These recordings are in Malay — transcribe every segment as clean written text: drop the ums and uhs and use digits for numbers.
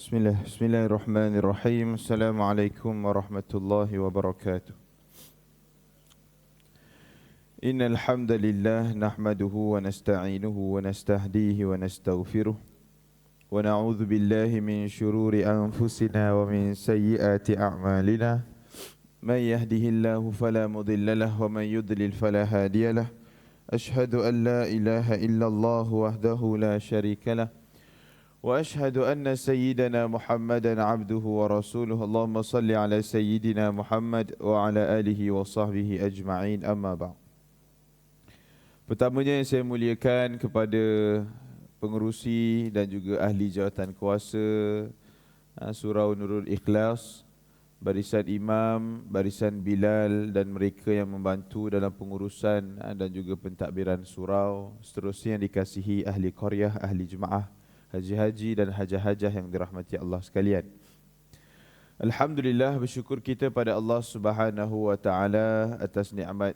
Bismillahirrahmanirrahim. Assalamualaikum warahmatullahi wabarakatuh. Innal hamdalillah nahmaduhu wa nasta'inuhu wa nastahdihi wa nastaghfiruh wa na'udzu billahi min shururi anfusina wa min sayyiati a'malina. Man yahdihillahu fala mudilla lahu wa man yudlil fala hadiya lahu. Ashhadu an la ilaha illallah wahdahu la syarika lahu. وأشهد أن سيدنا محمدا عبده ورسوله اللهم صل على سيدنا محمد وعلى آله وصحبه أجمعين أما بعد. Pertamanya yang saya muliakan kepada pengerusi dan juga ahli jawatan kuasa Surau Nurul Ikhlas, barisan imam, barisan Bilal dan mereka yang membantu dalam pengurusan dan juga pentadbiran surau, seterusnya yang dikasihi ahli qaryah, ahli jemaah, haji-haji dan hajah-hajah yang dirahmati Allah sekalian. Alhamdulillah, bersyukur kita pada Allah Subhanahu wa taala atas nikmat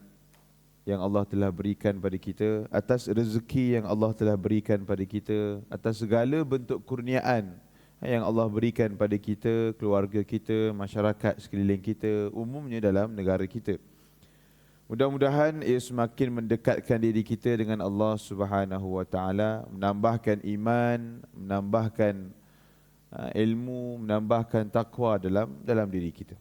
yang Allah telah berikan pada kita, atas rezeki yang Allah telah berikan pada kita, atas segala bentuk kurniaan yang Allah berikan pada kita, keluarga kita, masyarakat sekeliling kita, umumnya dalam negara kita. Mudah-mudahan ia semakin mendekatkan diri kita dengan Allah Subhanahu wa taala, menambahkan iman, menambahkan ilmu, menambahkan takwa dalam diri kita.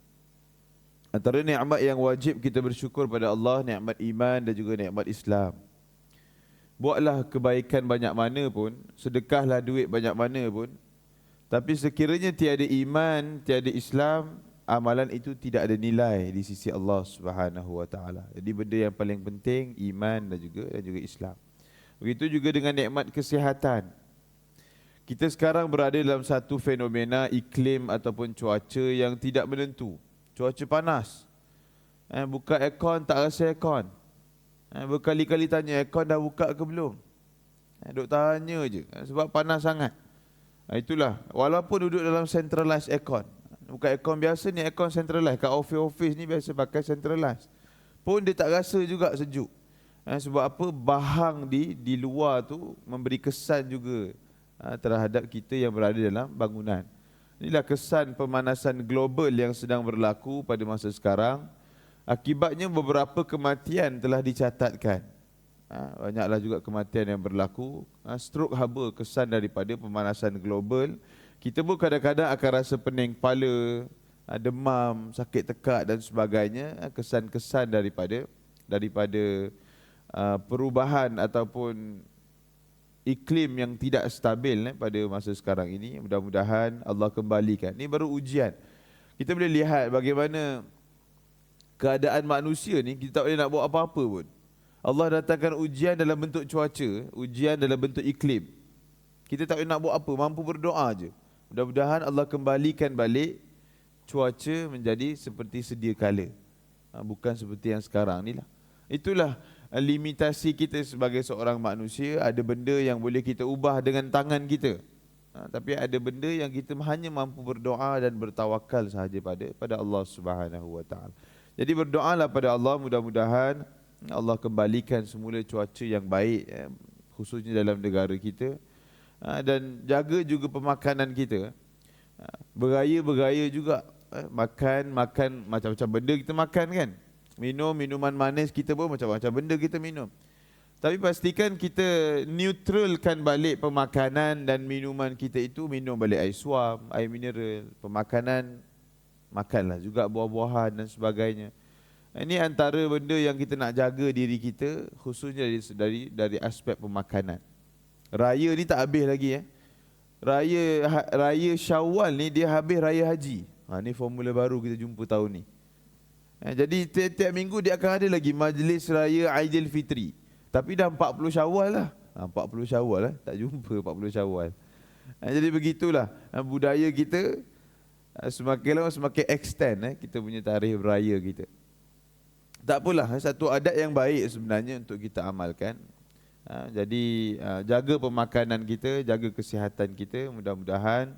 Antara nikmat yang wajib kita bersyukur pada Allah, nikmat iman dan juga nikmat Islam. Buatlah kebaikan banyak mana pun, sedekahlah duit banyak mana pun, tapi sekiranya tiada iman, tiada Islam, amalan itu tidak ada nilai di sisi Allah Subhanahu wa taala. Jadi benda yang paling penting iman dan juga Islam. Begitu juga dengan nikmat kesihatan. Kita sekarang berada dalam satu fenomena iklim ataupun cuaca yang tidak menentu. Cuaca panas. Buka aircon tak rasa aircon. Berkali-kali tanya aircon dah buka ke belum. Duk tanya je sebab panas sangat. Itulah, walaupun duduk dalam centralized aircon. Bukan aircon biasa ni, aircon centralized. Kat office ni biasa pakai centralized, pun dia tak rasa juga sejuk. Sebab apa? Bahang di luar tu memberi kesan juga terhadap kita yang berada dalam bangunan. Inilah kesan pemanasan global yang sedang berlaku pada masa sekarang. Akibatnya beberapa kematian telah dicatatkan. Banyaklah juga kematian yang berlaku. Stroke haba kesan daripada pemanasan global. Kita pun kadang-kadang akan rasa pening kepala, demam, sakit tekak dan sebagainya, kesan-kesan daripada perubahan ataupun iklim yang tidak stabil pada masa sekarang ini. Mudah-mudahan Allah kembalikan. Ini baru ujian. Kita boleh lihat bagaimana keadaan manusia ni, kita tak boleh nak buat apa-apa pun. Allah datangkan ujian dalam bentuk cuaca, ujian dalam bentuk iklim. Kita tak boleh nak buat apa, mampu berdoa je. Mudah-mudahan Allah kembalikan balik cuaca menjadi seperti sedia kala, bukan seperti yang sekarang ni lah. Itulah limitasi kita sebagai seorang manusia. Ada benda yang boleh kita ubah dengan tangan kita, tapi ada benda yang kita hanya mampu berdoa dan bertawakal sahaja pada Allah Subhanahu wa taala. Jadi berdoalah pada Allah, mudah-mudahan Allah kembalikan semula cuaca yang baik, khususnya dalam negara kita. Dan jaga juga pemakanan kita. Bergaya-bergaya juga. Makan macam-macam benda kita makan kan. Minum minuman manis kita pun macam-macam benda kita minum. Tapi pastikan kita neutralkan balik pemakanan dan minuman kita itu. Minum balik air suam, air mineral. Pemakanan, makanlah juga buah-buahan dan sebagainya. Ini antara benda yang kita nak jaga diri kita, khususnya dari aspek pemakanan. Raya ni tak habis lagi. Raya Syawal ni dia habis raya haji. Ni formula baru kita jumpa tahun ni. Jadi tiap minggu dia akan ada lagi majlis raya Aidilfitri. Tapi dah 40 Syawal lah. 40 Syawal lah, tak jumpa 40 Syawal. Jadi begitulah budaya kita, semakin lama semakin extend kita punya tarikh raya kita. Tak apalah, satu adat yang baik sebenarnya untuk kita amalkan. Jadi jaga pemakanan kita, jaga kesihatan kita. Mudah-mudahan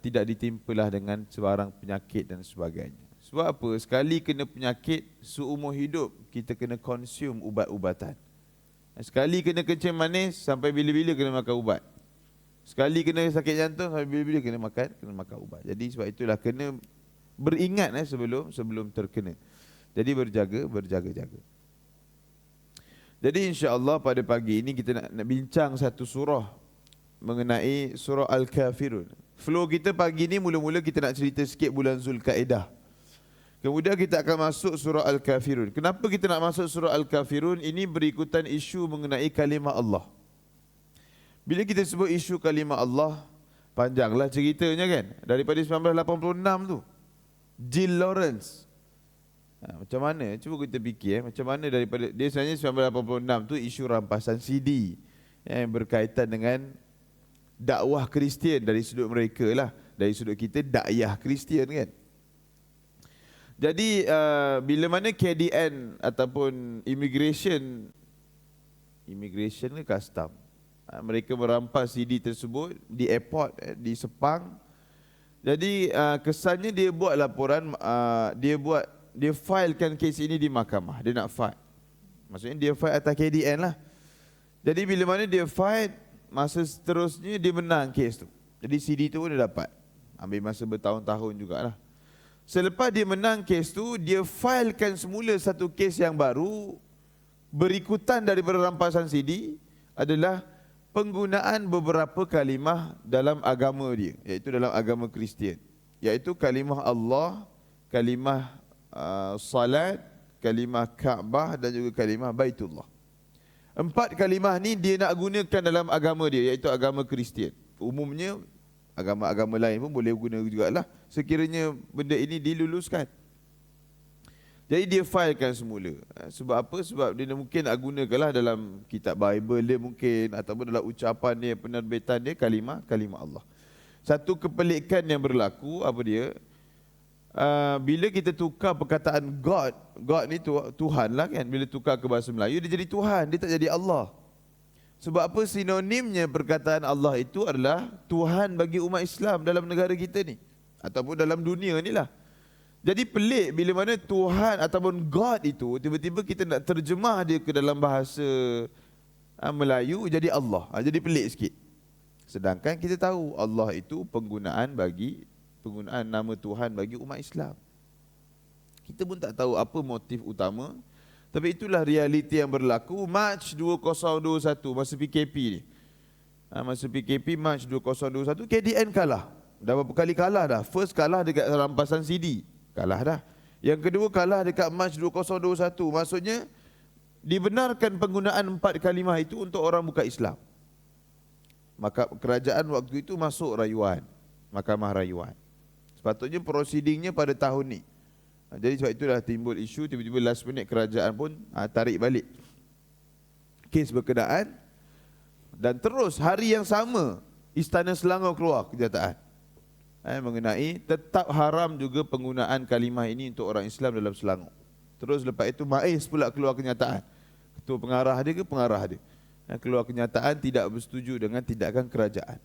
tidak ditimpalah dengan sebarang penyakit dan sebagainya. Sebab apa? Sekali kena penyakit, seumur hidup kita kena konsum ubat-ubatan. Sekali kena kencing manis, sampai bila-bila kena makan ubat. Sekali kena sakit jantung, bila-bila kena makan ubat. Jadi sebab itulah kena beringat sebelum terkena. Jadi berjaga-jaga. Jadi insya-Allah pada pagi ini kita nak bincang satu surah mengenai surah Al-Kafirun. Flow kita pagi ni mula-mula kita nak cerita sikit bulan Zulkaidah. Kemudian kita akan masuk surah Al-Kafirun. Kenapa kita nak masuk surah Al-Kafirun? Ini berikutan isu mengenai kalimah Allah. Bila kita sebut isu kalimah Allah, panjanglah ceritanya kan. Daripada 1986 tu. Jill Lawrence. Macam mana? Cuba kita fikir macam mana daripada dia sebenarnya 1986 tu isu rampasan CD yang berkaitan dengan dakwah Kristian dari sudut mereka lah. Dari sudut kita dakwah Kristian kan. Jadi bila mana KDN ataupun immigration ke custom, mereka merampas CD tersebut di airport di Sepang. Jadi kesannya dia buat laporan, dia filekan kes ini di mahkamah. Dia nak fight. Maksudnya dia fight atas KDN lah. Jadi bila mana dia fight, masa seterusnya dia menang kes tu. Jadi CD tu pun dia dapat. Ambil masa bertahun-tahun jugalah. Selepas dia menang kes tu, dia filekan semula satu kes yang baru berikutan daripada rampasan CD adalah penggunaan beberapa kalimah dalam agama dia, iaitu dalam agama Kristian, iaitu kalimah Allah, kalimah salat, kalimah Kaabah dan juga kalimah Baitullah. 4 kalimah ni dia nak gunakan dalam agama dia, iaitu agama Kristian. Umumnya agama-agama lain pun boleh guna jugalah sekiranya benda ini diluluskan. Jadi dia filekan semula. Sebab apa? Sebab dia mungkin nak gunakanlah dalam kitab Bible dia mungkin, ataupun dalam ucapan dia, penerbitan dia, kalimah Allah. Satu kepelikan yang berlaku apa dia? Bila kita tukar perkataan God ni Tuhan lah kan. Bila tukar ke bahasa Melayu dia jadi Tuhan, dia tak jadi Allah. Sebab apa? Sinonimnya perkataan Allah itu adalah Tuhan bagi umat Islam dalam negara kita ni, ataupun dalam dunia ni lah. Jadi pelik bila mana Tuhan ataupun God itu tiba-tiba kita nak terjemah dia ke dalam bahasa Melayu jadi Allah. Jadi pelik sikit. Sedangkan kita tahu Allah itu penggunaan nama Tuhan bagi umat Islam. Kita pun tak tahu apa motif utama, tapi itulah realiti yang berlaku Mac 2021 masa PKP ni. Masa PKP Mac 2021 KDN kalah. Dah berapa kali kalah dah. First kalah dekat rampasan CD. Kalah dah. Yang kedua kalah dekat Mac 2021. Maksudnya dibenarkan penggunaan 4 kalimah itu untuk orang bukan Islam. Maka kerajaan waktu itu masuk rayuan, mahkamah rayuan. Sepatutnya proceedingnya pada tahun ni. Jadi sebab itulah timbul isu, tiba-tiba last minute kerajaan pun tarik balik kes berkenaan. Dan terus hari yang sama Istana Selangor keluar kenyataan mengenai tetap haram juga penggunaan kalimah ini untuk orang Islam dalam Selangor. Terus lepas itu MAIS pula keluar kenyataan. Ketua pengarah dia ke pengarah dia keluar kenyataan tidak bersetuju dengan tindakan kerajaan.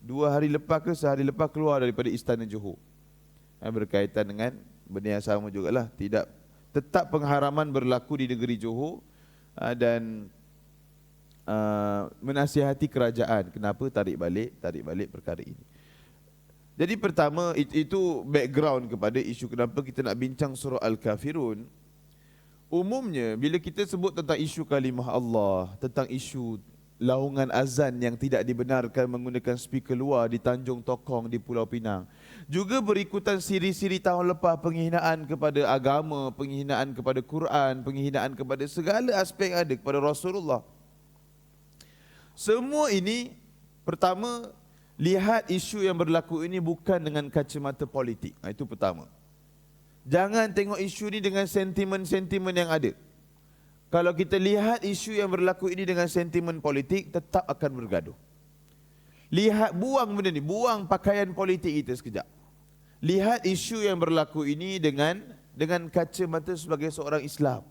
2 hari lepas ke sehari lepas keluar daripada Istana Johor berkaitan dengan benda yang sama jugalah. Tetap pengharaman berlaku di negeri Johor dan menasihati kerajaan kenapa tarik balik perkara ini. Jadi pertama itu background kepada isu kenapa kita nak bincang surah Al-Kafirun. Umumnya bila kita sebut tentang isu kalimah Allah, tentang isu laungan azan yang tidak dibenarkan menggunakan speaker luar di Tanjung Tokong di Pulau Pinang, juga berikutan siri-siri tahun lepas penghinaan kepada agama, penghinaan kepada Quran, penghinaan kepada segala aspek yang ada kepada Rasulullah. Semua ini pertama, lihat isu yang berlaku ini bukan dengan kacamata politik. Itu pertama. Jangan tengok isu ini dengan sentimen-sentimen yang ada. Kalau kita lihat isu yang berlaku ini dengan sentimen politik, tetap akan bergaduh. Lihat, buang benda ni, buang pakaian politik kita sekejap. Lihat isu yang berlaku ini dengan kacamata sebagai seorang Islam.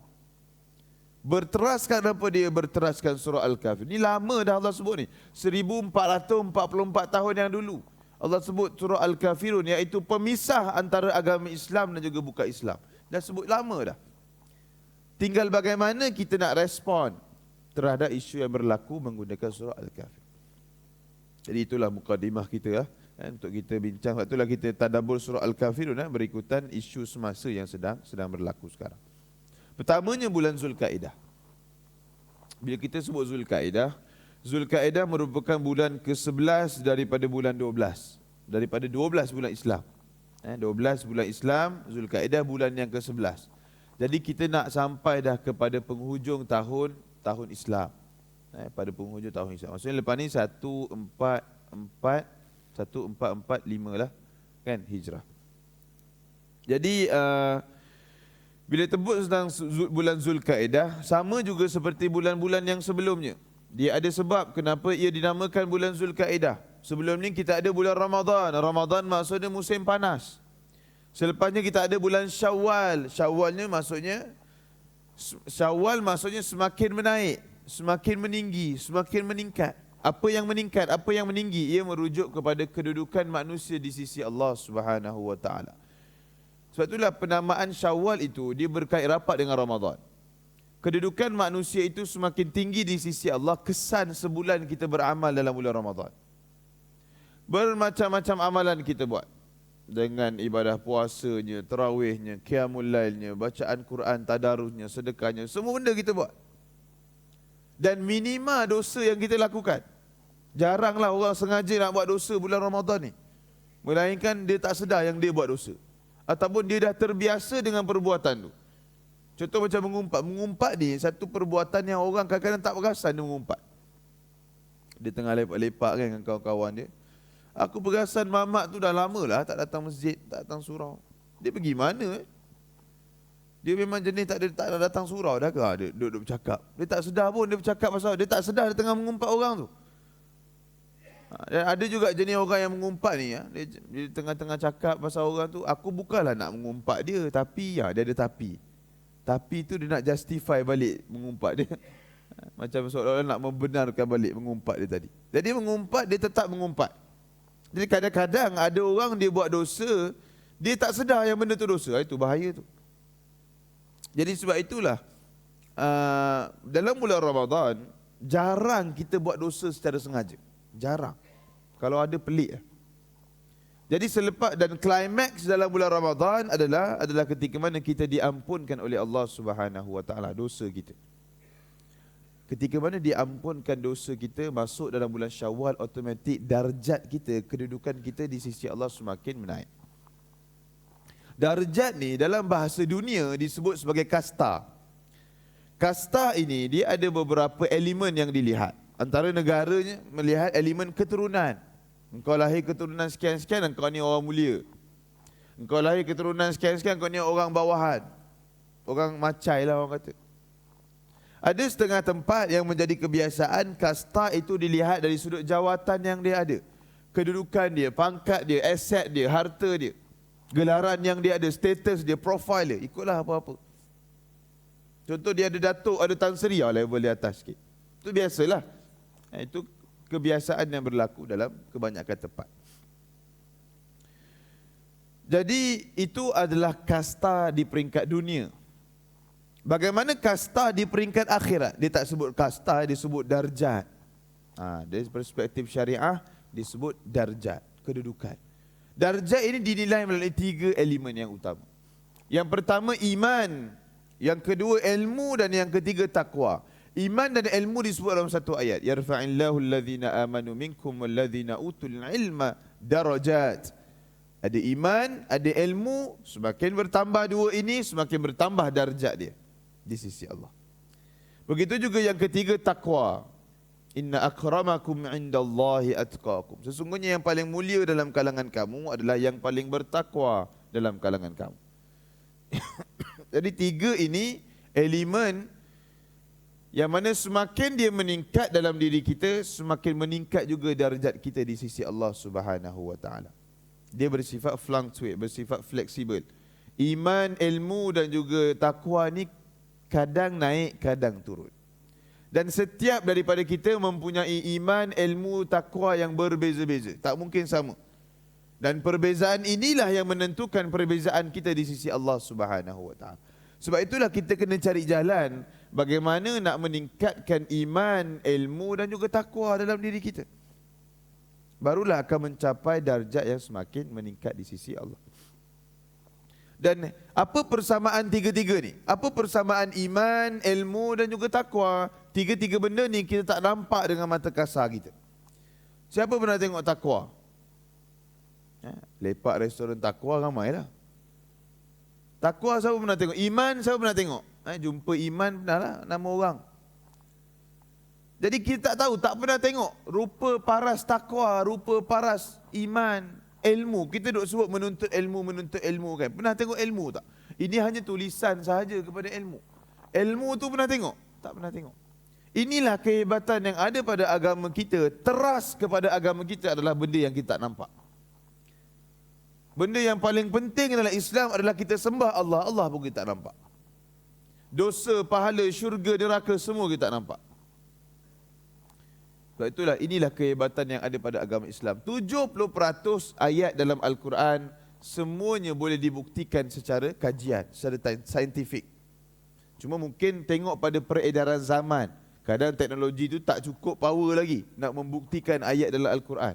Berteraskan apa dia? Berteraskan surah Al-Kafir. Ni lama dah Allah sebut ni. 1444 tahun yang dulu Allah sebut surah Al-Kafirun, iaitu pemisah antara agama Islam dan juga bukan Islam. Dah sebut lama dah. Tinggal bagaimana kita nak respon terhadap isu yang berlaku menggunakan surah Al-Kafir. Jadi itulah mukadimah kita lah, untuk kita bincang. Sebab itulah kita tadabbur surah Al-Kafirun berikutan isu semasa yang sedang berlaku sekarang. Pertamanya bulan Zulkaidah. Bila kita sebut Zulkaidah, Zulkaidah merupakan bulan ke-11 daripada bulan 12. Daripada 12 bulan Islam. 12 bulan Islam, Zulkaidah bulan yang ke-11. Jadi kita nak sampai dah kepada penghujung tahun Islam. Pada penghujung tahun Islam. Maksudnya lepas ni 1445 lah kan hijrah. Jadi bila tebut tentang bulan Zulkaidah, sama juga seperti bulan-bulan yang sebelumnya. Dia ada sebab kenapa ia dinamakan bulan Zulkaidah. Sebelum ni kita ada bulan Ramadan. Ramadan maksudnya musim panas. Selepasnya kita ada bulan Syawal. Syawal maksudnya semakin menaik, semakin meninggi, semakin meningkat. Apa yang meningkat, apa yang meninggi? Ia merujuk kepada kedudukan manusia di sisi Allah Subhanahu wa taala. Sebab itulah penamaan Syawal itu dia berkait rapat dengan Ramadan. Kedudukan manusia itu semakin tinggi di sisi Allah, kesan sebulan kita beramal dalam bulan Ramadan. Bermacam-macam amalan kita buat. Dengan ibadah puasanya, tarawihnya, qiyamul lailnya, bacaan Quran, tadarusnya, sedekahnya, semua benda kita buat. Dan minima dosa yang kita lakukan. Jaranglah orang sengaja nak buat dosa bulan Ramadan ni. Melainkan dia tak sedar yang dia buat dosa. Ataupun dia dah terbiasa dengan perbuatan tu. Contoh macam mengumpat. Mengumpat ni satu perbuatan yang orang kadang-kadang tak perasan dia mengumpat. Dia tengah lepak-lepak kan dengan kawan-kawan dia. Aku perasan mamak tu dah lama lah tak datang masjid, tak datang surau. Dia pergi mana? Dia memang jenis tak ada datang surau dah ke? Dia duduk bercakap. Dia tak sedar pun dia bercakap pasal dia tak sedar dia tengah mengumpat orang tu. Dan ada juga jenis orang yang mengumpat ni ya. Dia tengah-tengah cakap pasal orang tu, aku bukanlah nak mengumpat dia, tapi ya dia ada tapi. Tapi tu dia nak justify balik mengumpat dia. Macam seolah-olah nak membenarkan balik mengumpat dia tadi. Jadi mengumpat dia tetap mengumpat. Jadi kadang-kadang ada orang dia buat dosa, dia tak sedar yang benda tu dosa. Itu bahaya tu. Jadi sebab itulah dalam bulan Ramadan jarang kita buat dosa secara sengaja. Jarang. Kalau ada pelik. Jadi selepas dan klimaks dalam bulan Ramadan adalah ketika mana kita diampunkan oleh Allah Subhanahu wa taala dosa kita. Ketika mana diampunkan dosa kita, masuk dalam bulan Syawal, automatik darjat kita, kedudukan kita di sisi Allah semakin menaik. Darjat ni dalam bahasa dunia disebut sebagai kasta. Kasta ini dia ada beberapa elemen yang dilihat. Antara negaranya melihat elemen keturunan. Engkau lahir keturunan sekian-sekian, engkau ni orang mulia. Engkau lahir keturunan sekian-sekian, engkau ni orang bawahan. Orang macai lah orang kata. Ada setengah tempat yang menjadi kebiasaan kasta itu dilihat dari sudut jawatan yang dia ada. Kedudukan dia, pangkat dia, aset dia, harta dia. Gelaran yang dia ada, status dia, profil dia. Ikutlah apa-apa. Contoh dia ada datuk, ada Tan Sri, level di atas sikit. Itu biasalah. Itu kebiasaan yang berlaku dalam kebanyakan tempat. Jadi itu adalah kasta di peringkat dunia. Bagaimana kasta di peringkat akhirat? Dia tak sebut kasta, dia sebut darjat. Dari perspektif syariah disebut darjat, kedudukan. Darjat ini dinilai melalui 3 elemen yang utama. Yang pertama iman, yang kedua ilmu dan yang ketiga takwa. Iman dan ilmu disebut dalam satu ayat. Yarfa'illahu alladhina amanu minkum walladhina utul ilma darajat. Ada iman, ada ilmu, semakin bertambah dua ini, semakin bertambah darjat dia di sisi Allah. Begitu juga yang ketiga takwa. Inna akramakum indallahi atqakum. Sesungguhnya yang paling mulia dalam kalangan kamu adalah yang paling bertakwa dalam kalangan kamu. Jadi 3 ini elemen yang mana semakin dia meningkat dalam diri kita, semakin meningkat juga darjat kita di sisi Allah Subhanahu wa taala. Dia bersifat fluctuate, bersifat fleksibel. Iman, ilmu dan juga takwa ni kadang naik, kadang turun. Dan setiap daripada kita mempunyai iman, ilmu, takwa yang berbeza-beza. Tak mungkin sama. Dan perbezaan inilah yang menentukan perbezaan kita di sisi Allah Subhanahu wa taala. Sebab itulah kita kena cari jalan bagaimana nak meningkatkan iman, ilmu dan juga takwa dalam diri kita. barulah akan mencapai darjat yang semakin meningkat di sisi Allah. Dan apa persamaan tiga-tiga ni? Apa persamaan iman, ilmu dan juga takwa? Tiga-tiga benda ni kita tak nampak dengan mata kasar kita. Siapa pernah tengok takwa? Lepak restoran takwa ramai lah. Takwa siapa pernah tengok? Iman siapa pernah tengok? Jumpa iman pernah lah, nama orang. Jadi kita tak tahu, tak pernah tengok rupa paras takwa, rupa paras iman, ilmu. Kita duk sebut menuntut ilmu kan. Pernah tengok ilmu tak? Ini hanya tulisan sahaja kepada ilmu. Ilmu tu pernah tengok? Tak pernah tengok. Inilah kehebatan yang ada pada agama kita. Teras kepada agama kita adalah benda yang kita tak nampak. Benda yang paling penting dalam Islam adalah kita sembah Allah. Allah pun kita tak nampak. Dosa, pahala, syurga, neraka semua kita tak nampak. Sebab itulah, inilah kehebatan yang ada pada agama Islam. 70% ayat dalam Al-Quran semuanya boleh dibuktikan secara kajian, secara saintifik. Cuma mungkin tengok pada peredaran zaman. Kadang teknologi itu tak cukup power lagi nak membuktikan ayat dalam Al-Quran.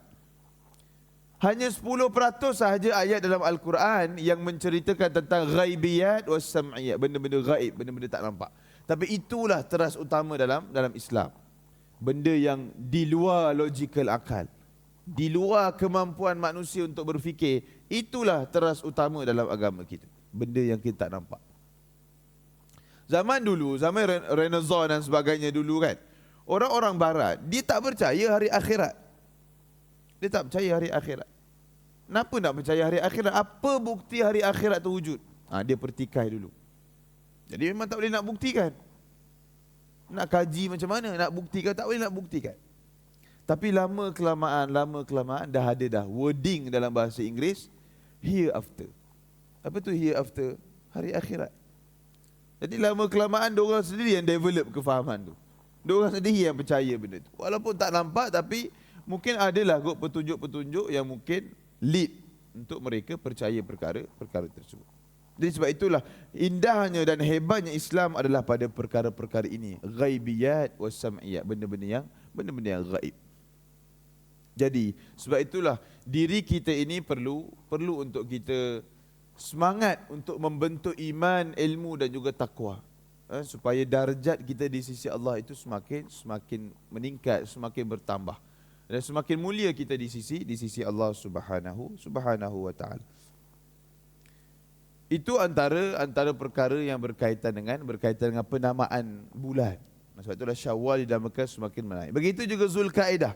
Hanya 10% sahaja ayat dalam Al-Quran yang menceritakan tentang ghaibiyat was sam'iyat, benda-benda gaib, benda-benda tak nampak. Tapi itulah teras utama dalam Islam. Benda yang di luar logikal akal, di luar kemampuan manusia untuk berfikir, itulah teras utama dalam agama kita. Benda yang kita tak nampak. Zaman dulu, zaman Renaissance dan sebagainya dulu kan, orang-orang barat, dia tak percaya hari akhirat. Dia tak percaya hari akhirat. Kenapa nak percaya hari akhirat? Apa bukti hari akhirat tu wujud? Dia pertikai dulu. Jadi memang tak boleh nak buktikan. Nak kaji macam mana, nak buktikan, tak boleh nak buktikan. Tapi lama kelamaan dah ada dah wording dalam bahasa Inggeris, hereafter. Apa tu hereafter? Hari akhirat. Jadi lama kelamaan diorang sendiri yang develop kefahaman tu. Diorang sendiri yang percaya benda tu. Walaupun tak nampak, tapi mungkin adalah kot petunjuk-petunjuk yang mungkin lead untuk mereka percaya perkara tersebut. Jadi sebab itulah indahnya dan hebatnya Islam adalah pada perkara-perkara ini, ghaibiyat was sam'iyat, benda-benda yang gaib. Jadi sebab itulah diri kita ini perlu untuk kita semangat untuk membentuk iman, ilmu dan juga takwa, supaya darjat kita di sisi Allah itu semakin meningkat, semakin bertambah dan semakin mulia kita di sisi Allah Subhanahu wa taala. Itu antara perkara yang berkaitan dengan penamaan bulan. Sebab itulah Syawal dinamakan semakin menaik. Begitu juga Zulkaidah.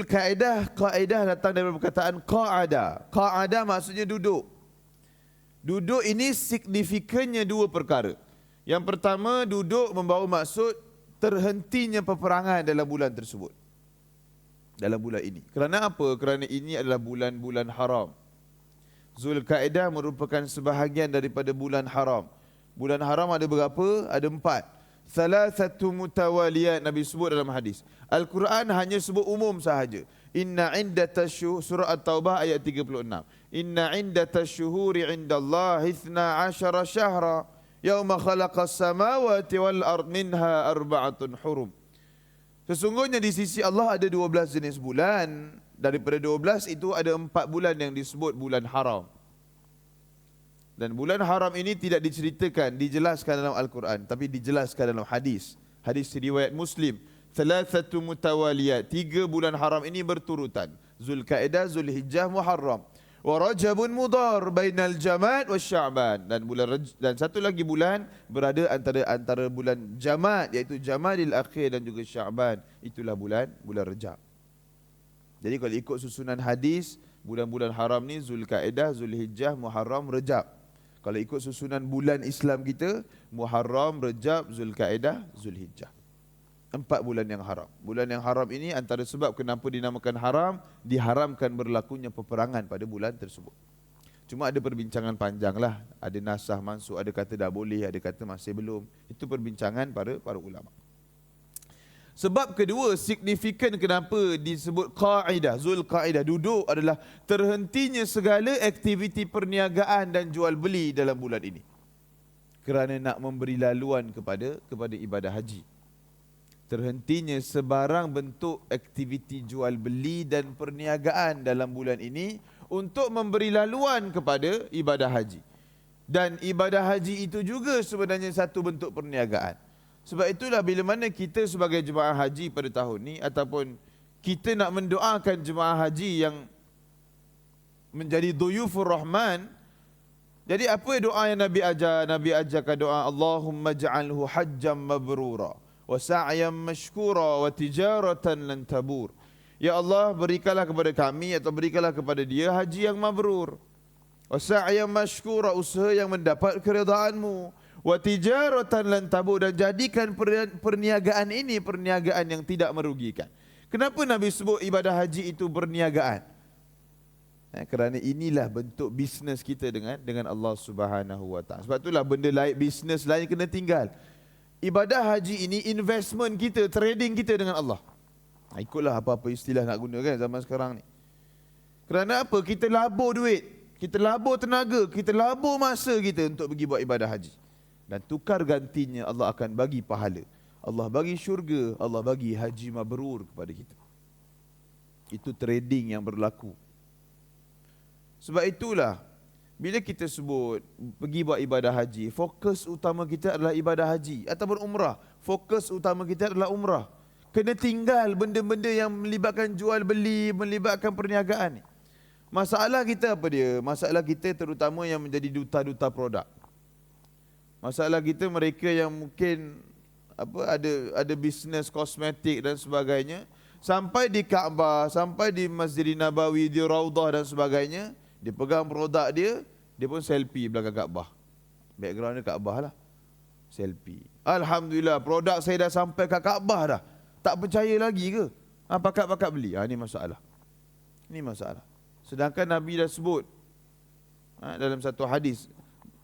Kaidah datang dari perkataan qa'ada. Qa'ada maksudnya duduk. Duduk ini signifikannya dua perkara. Yang pertama, duduk membawa maksud terhentinya peperangan dalam bulan tersebut. Dalam bulan ini. Kerana apa? Kerana ini adalah bulan-bulan haram. Zulkaidah merupakan sebahagian daripada bulan haram. Bulan haram ada berapa? Ada 4. Thalathatu mutawaliyat Nabi sebut dalam hadis. Al-Quran hanya sebut umum sahaja. Inna iddatash syuhur, surah At-Taubah ayat 36. Inna iddatash syuhuri indallahi 12 syahra yauma khalaqas samawati wal ard minha arba'atun hurum. Sesungguhnya di sisi Allah ada 12 jenis bulan. Daripada 12 itu ada 4 bulan yang disebut bulan haram. Dan bulan haram ini tidak dijelaskan dalam Al-Quran, tapi dijelaskan dalam hadis. Hadis riwayat Muslim. Thalathatu mutawaliyat. 3 bulan haram ini berturutan. Zulkaidah, Zulhijjah, Muharram. Wa Rajabun mudar bainal Jamad wa Sya'ban. Dan satu lagi bulan berada antara bulan Jamad, iaitu Jamadil Akhir dan juga Sya'ban. Itulah bulan Rajab. Jadi kalau ikut susunan hadis, bulan-bulan haram ni Zulkaidah, Zulhijjah, Muharram, Rajab. Kalau ikut susunan bulan Islam kita, Muharram, Rajab, Zulkaidah, Zulhijjah. 4 bulan yang haram. Bulan yang haram ini antara sebab kenapa dinamakan haram, diharamkan berlakunya peperangan pada bulan tersebut. Cuma ada perbincangan panjang lah. Ada nasah mansukh, ada kata dah boleh, ada kata masih belum. Itu perbincangan para ulama. Sebab kedua, signifikan kenapa disebut qaidah, Zulkaidah, duduk adalah terhentinya segala aktiviti perniagaan dan jual beli dalam bulan ini. Kerana nak memberi laluan kepada ibadah haji. terhentinya sebarang bentuk aktiviti jual beli dan perniagaan dalam bulan ini untuk memberi laluan kepada ibadah haji. Dan ibadah haji itu juga sebenarnya satu bentuk perniagaan. Sebab itulah bila mana kita sebagai jemaah haji pada tahun ni, ataupun kita nak mendoakan jemaah haji yang menjadi duyufur rahman, jadi apa doa yang Nabi ajar? Nabi ajarkan doa, Allahumma ja'alhu hajjam mabrura wa sa'yan mashkura wa tijaratan lan tabur. Ya Allah, berikanlah kepada kami atau berikanlah kepada dia haji yang mabrur, wa sa'yan mashkura, usaha yang mendapat keridaan-Mu, wa tijaratan lan tabur, dan jadikan perniagaan ini perniagaan yang tidak merugikan. Kenapa Nabi sebut ibadah haji itu perniagaan? Kerana inilah bentuk bisnes kita dengan Allah Subhanahu Wa Taala. Sebab itulah benda lain, bisnes lain kena tinggal. Ibadah haji ini investment kita, trading kita dengan Allah. Ikutlah apa-apa istilah nak guna kan zaman sekarang ni. Kerana apa? Kita labur duit, kita labur tenaga, kita labur masa kita untuk pergi buat ibadah haji. Dan tukar gantinya Allah akan bagi pahala. Allah bagi syurga, Allah bagi haji mabrur kepada kita. Itu trading yang berlaku. Sebab itulah bila kita sebut pergi buat ibadah haji, fokus utama kita adalah ibadah haji ataupun umrah. Fokus utama kita adalah umrah. Kena tinggal benda-benda yang melibatkan jual beli, melibatkan perniagaan ni. Masalah kita apa dia? Masalah kita terutama yang menjadi duta-duta produk. Masalah kita mereka yang mungkin ada bisnes kosmetik dan sebagainya, sampai di Kaabah, sampai di Masjid Nabawi, di Raudah dan sebagainya, dia pegang produk dia, dia pun selfie belakang Kaabah. Background dia Kaabah lah. Selfie. Alhamdulillah, produk saya dah sampai kat Kaabah dah. Tak percaya lagi ke? Pakat-pakat beli. Ini masalah. Ini masalah. Sedangkan Nabi dah sebut dalam satu hadis.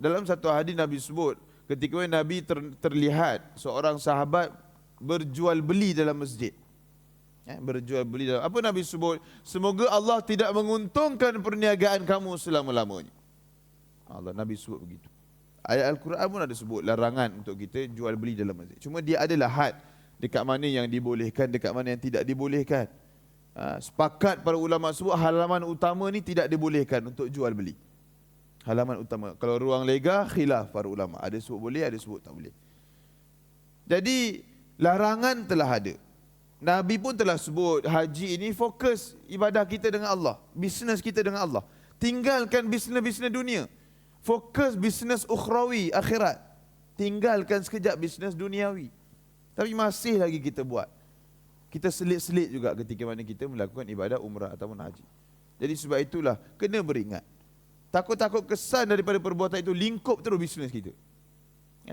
Dalam satu hadis Nabi sebut, ketika Nabi terlihat seorang sahabat berjual beli dalam masjid. Berjual beli dalam, apa Nabi sebut? Semoga Allah tidak menguntungkan perniagaan kamu selama-lamanya. Allah, Nabi sebut begitu. Ayat Al-Quran pun ada sebut larangan untuk kita jual beli dalam masjid. Cuma dia adalah had dekat mana yang dibolehkan, dekat mana yang tidak dibolehkan. Sepakat para ulama sebut halaman utama ni tidak dibolehkan untuk jual beli. Halaman utama. Kalau ruang lega, khilaf para ulama. Ada sebut boleh, ada sebut tak boleh. Jadi larangan telah ada. Nabi pun telah sebut haji ini fokus ibadah kita dengan Allah, bisnes kita dengan Allah. Tinggalkan bisnes-bisnes dunia. Fokus bisnes ukhrawi, akhirat. Tinggalkan sekejap bisnes duniawi. Tapi masih lagi kita buat. Kita selit-selit juga ketika mana kita melakukan ibadah umrah ataupun haji. Jadi sebab itulah kena beringat. Takut-takut kesan daripada perbuatan itu lingkup terus bisnes kita.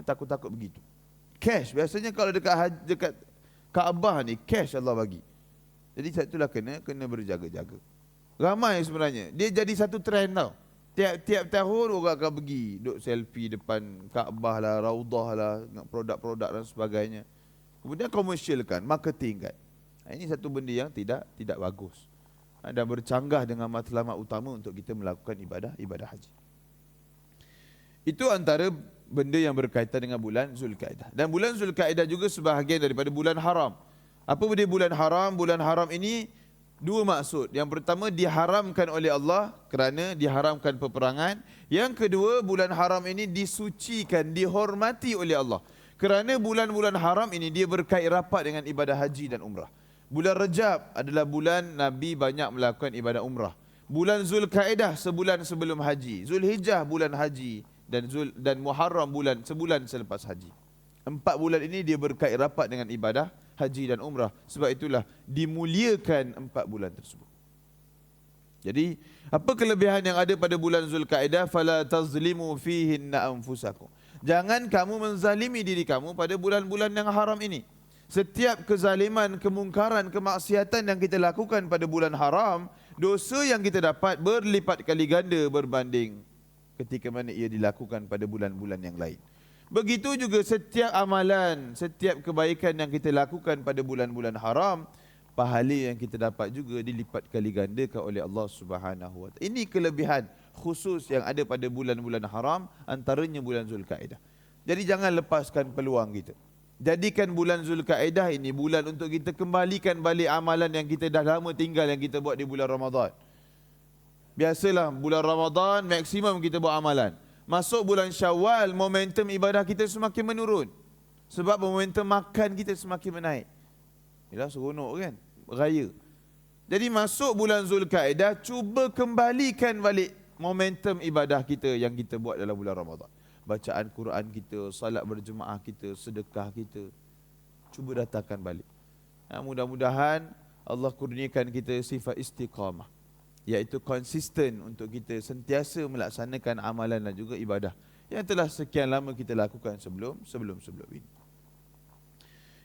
Takut-takut begitu. Cash biasanya kalau dekat Kaabah ni cash Allah bagi. Jadi sebab itulah kena berjaga-jaga. Ramai sebenarnya. Dia jadi satu trend tau. Tiap tahun orang akan pergi duk selfie depan Kaabah lah, Raudah lah, produk-produk dan sebagainya. Kemudian komersialkan, marketing kan. Ini satu benda yang tidak bagus. Dan bercanggah dengan matlamat utama untuk kita melakukan ibadah haji. Itu antara benda yang berkaitan dengan bulan Zulkaidah. Dan bulan Zulkaidah juga sebahagian daripada bulan haram. Apa benda bulan haram? Bulan haram ini dua maksud. Yang pertama, diharamkan oleh Allah kerana diharamkan peperangan. Yang kedua, bulan haram ini disucikan, dihormati oleh Allah. Kerana bulan-bulan haram ini dia berkait rapat dengan ibadah haji dan umrah. Bulan Rajab adalah bulan Nabi banyak melakukan ibadah umrah. Bulan Zulkaidah sebulan sebelum haji. Zulhijjah bulan haji. Dan Muharram sebulan selepas haji. 4 bulan ini dia berkait rapat dengan ibadah haji dan umrah. Sebab itulah dimuliakan 4 bulan tersebut. Jadi apa kelebihan yang ada pada bulan Zulkaidah? Fala tazlimu fihinna anfusakum. Jangan kamu menzalimi diri kamu pada bulan-bulan yang haram ini. Setiap kezaliman, kemungkaran, kemaksiatan yang kita lakukan pada bulan haram, dosa yang kita dapat berlipat kali ganda berbanding ketika mana ia dilakukan pada bulan-bulan yang lain. Begitu juga setiap amalan, setiap kebaikan yang kita lakukan pada bulan-bulan haram, pahala yang kita dapat juga dilipat kali gandakan oleh Allah Subhanahu Wa Taala. Ini kelebihan khusus yang ada pada bulan-bulan haram, antaranya bulan Zulkaidah. Jadi jangan lepaskan peluang kita. Jadikan bulan Zulkaidah ini bulan untuk kita kembalikan balik amalan yang kita dah lama tinggal yang kita buat di bulan Ramadan. Biasalah bulan Ramadan maksimum kita buat amalan. Masuk bulan Syawal, momentum ibadah kita semakin menurun. Sebab momentum makan kita semakin menaik. Yalah, seronok kan, raya. Jadi masuk bulan Zulkaidah, cuba kembalikan balik momentum ibadah kita yang kita buat dalam bulan Ramadan. Bacaan Quran kita, salat berjemaah kita, sedekah kita. Cuba datangkan balik. Mudah-mudahan Allah kurniakan kita sifat istiqamah, iaitu konsisten untuk kita sentiasa melaksanakan amalan dan juga ibadah yang telah sekian lama kita lakukan sebelum ini.